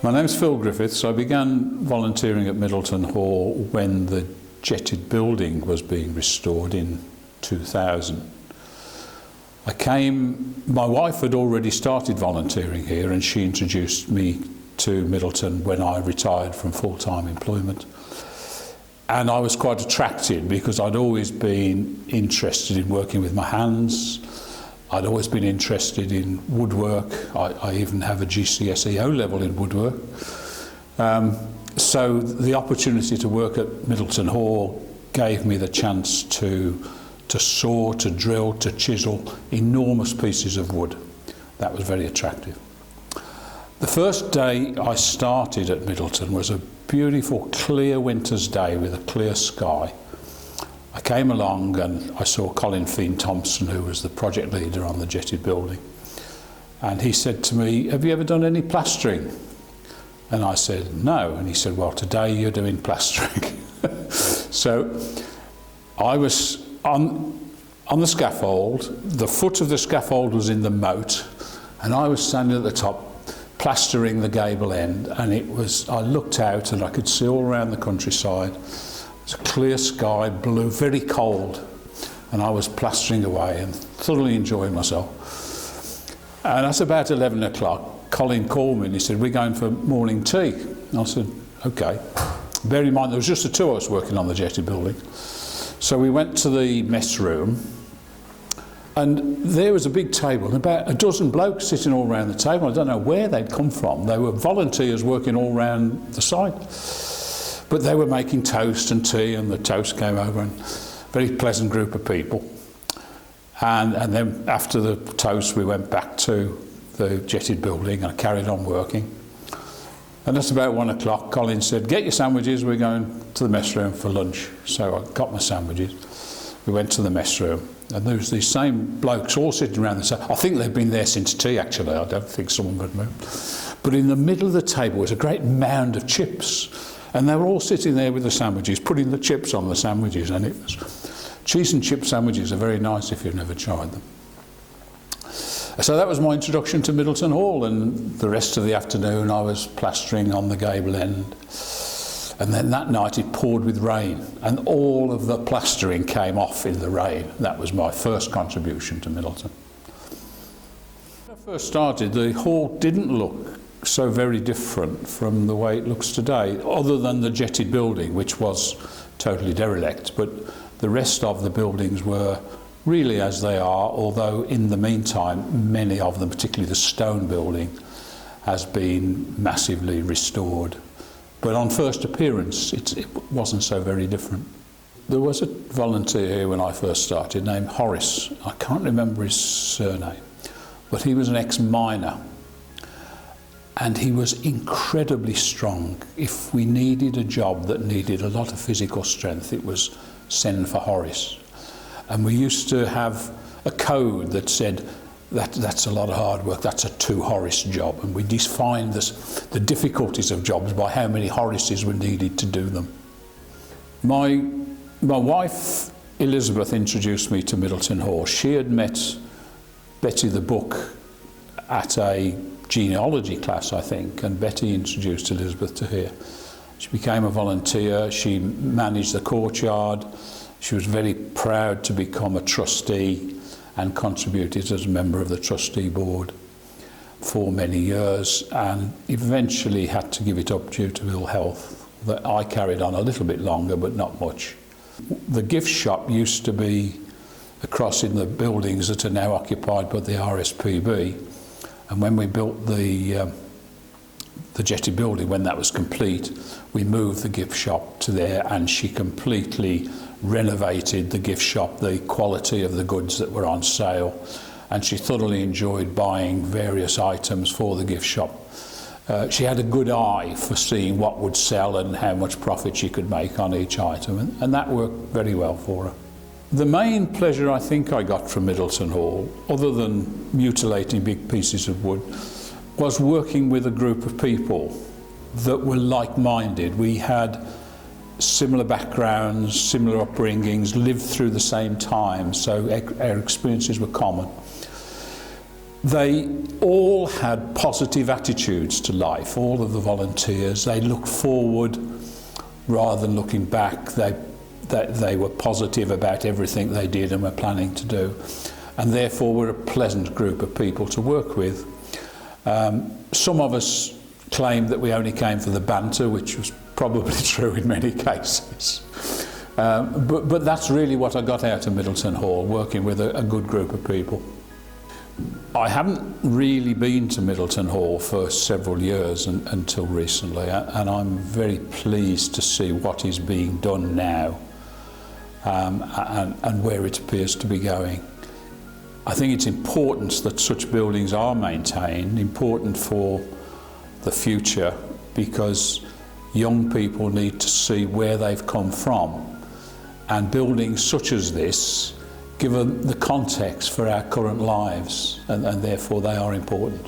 My name's Phil Griffiths. I began volunteering at Middleton Hall when the jetted building was being restored in 2000. My wife had already started volunteering here, and she introduced me to Middleton when I retired from full-time employment. And I was quite attracted because I'd always been interested in working with my hands. I'd always been interested in woodwork. I even have a GCSE O-level in woodwork. So the opportunity to work at Middleton Hall gave me the chance to saw, to drill, to chisel enormous pieces of wood. That was very attractive. The first day I started at Middleton was a beautiful clear winter's day with a clear sky. I came along and I saw Colin Thompson, who was the project leader on the jetted building, and he said to me, "Have you ever done any plastering?" And I said, "No." And he said, "Well, today you're doing plastering." So I was on the scaffold. The foot of the scaffold was in the moat, and I was standing at the top plastering the gable end, and I looked out and I could see all around the countryside. It was a clear sky, blue, very cold, and I was plastering away and thoroughly enjoying myself. And at about 11 o'clock, Colin called me and he said, "We're going for morning tea." And I said, "Okay." Bear in mind, there was just the two of us working on the jetted building. So we went to the mess room, and there was a big table and about a dozen blokes sitting all around the table. I don't know where they'd come from. They were volunteers working all around the site. But they were making toast and tea, and the toast came over, and a very pleasant group of people. And then after the toast, we went back to the jetted building and I carried on working. And that's about 1 o'clock. Colin said, "Get your sandwiches, we're going to the mess room for lunch." So I got my sandwiches. We went to the mess room, and there was these same blokes all sitting around the table. I think they'd been there since tea, actually. I don't think someone had moved. But in the middle of the table was a great mound of chips, and they were all sitting there with the sandwiches, putting the chips on the sandwiches, and it was cheese and chip sandwiches are very nice if you've never tried them. So that was my introduction to Middleton Hall, and the rest of the afternoon I was plastering on the gable end. And then that night it poured with rain, and all of the plastering came off in the rain. That was my first contribution to Middleton. When I first started, the hall didn't look so very different from the way it looks today, other than the jetted building, which was totally derelict, but the rest of the buildings were really as they are, although in the meantime many of them, particularly the stone building, has been massively restored. But on first appearance it wasn't so very different. There was a volunteer here when I first started named Horace. I can't remember his surname, but he was an ex-miner, and he was incredibly strong. If we needed a job that needed a lot of physical strength, it was send for Horace. And we used to have a code that said that's a lot of hard work, that's a 2 Horace job, and we defined the difficulties of jobs by how many Horaces were needed to do them. My wife Elizabeth introduced me to Middleton Hall. She had met Betty the Book at a genealogy class, I think, and Betty introduced Elizabeth to her. She became a volunteer, she managed the courtyard, she was very proud to become a trustee and contributed as a member of the trustee board for many years, and eventually had to give it up due to ill health. That I carried on a little bit longer, but not much. The gift shop used to be across in the buildings that are now occupied by the RSPB, and when we built the jetted building, when that was complete, we moved the gift shop to there, and she completely renovated the gift shop, the quality of the goods that were on sale, and she thoroughly enjoyed buying various items for the gift shop. She had a good eye for seeing what would sell and how much profit she could make on each item, and that worked very well for her. The main pleasure I think I got from Middleton Hall, other than mutilating big pieces of wood, was working with a group of people that were like-minded. We had similar backgrounds, similar upbringings, lived through the same time, so our experiences were common. They all had positive attitudes to life, all of the volunteers. They looked forward rather than looking back. They were positive about everything they did and were planning to do, and therefore were a pleasant group of people to work with. Some of us claimed that we only came for the banter, which was probably true in many cases. But that's really what I got out of Middleton Hall, working with a good group of people. I haven't really been to Middleton Hall for several years until recently, and I'm very pleased to see what is being done now and where it appears to be going. I think it's important that such buildings are maintained, important for the future, because young people need to see where they've come from, and buildings such as this give them the context for our current lives, and therefore they are important.